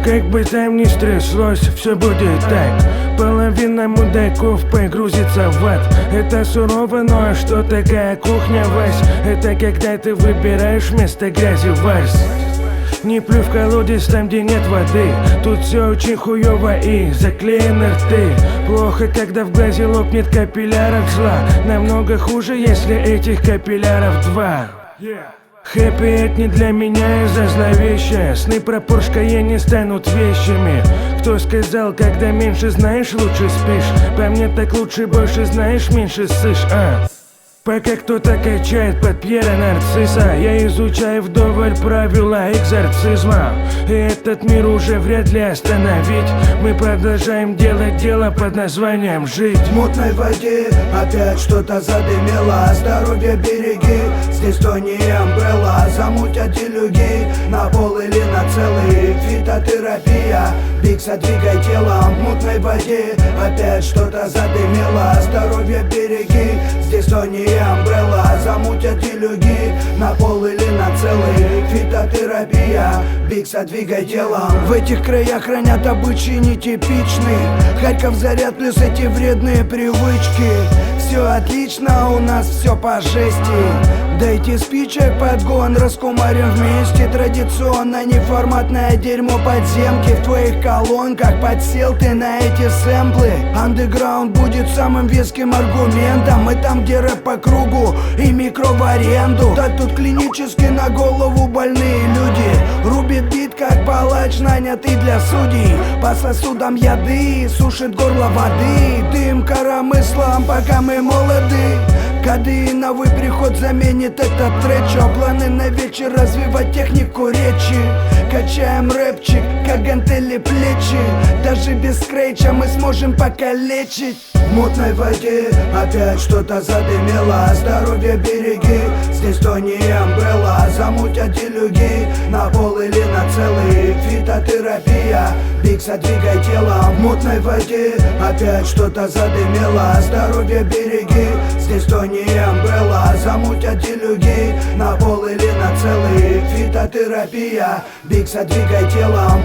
Как бы там ни стряслось, все будет так. Половина мудаков погрузится в ад. Это сурово, но что такая кухня, Вась? Это когда ты выбираешь вместо грязи вальс. Не плюй в колодец там, где нет воды. Тут все очень хуёво и заклеены рты. Плохо, когда в глазе лопнет капилляров зла. Намного хуже, если этих капилляров два. Хэппи это не для меня из-за зловещая. Сны про Поршка не станут вещами. Кто сказал, когда меньше знаешь, лучше спишь? По мне так лучше, больше знаешь, меньше ссышь, Пока кто-то качает под Пьера Нарцисса, я изучаю вдоволь правила экзорцизма. И этот мир уже вряд ли остановить. Мы продолжаем делать дело под названием жить. В мутной воде опять что-то задымело. Здоровье береги, здесь то не амбрелла. Замутят делюги на пол или на целый. Фитотерапия, Бикса двигай телом. В мутной воде опять что-то задымело. Здоровье береги, здесь то не амбрелла. Замутят делюги на пол или на целый. Фитотерапия, Бикса двигай телом. В этих краях хранят обычаи нетипичные. Харьков заряд плюс эти вредные привычки. Все отлично, у нас все по жести. Дайте спичек, подгон, раскумарим вместе. Традиционно неформатное дерьмо подземки. В твоих колонках подсел ты на эти сэмплы. Андеграунд будет самым веским аргументом. И там, где рэп по кругу и микро в аренду. Так тут клинически на голову больные люди. Рубит бит, как палач, нанятый для судей. По сосудам яды, сушит горло воды. Дым коромыслом, пока мы молоды. Кадеиновый приход заменит этот тречо. Планы на вечер развивать технику речи. Качаем рэпчик, как гантели плечи. Даже без скретча мы сможем покалечить. В мутной воде опять что-то задымело. Здоровье береги, здесь то не амбрелла. Замутят делюги на пол или на целый. Фитотерапия, Бикса двигай телом. В мутной воде опять что-то задымело. Здоровье береги, здесь то не амбрелла. Замутят делюги на пол или на целый. Фитотерапия, Бикса двигай телом.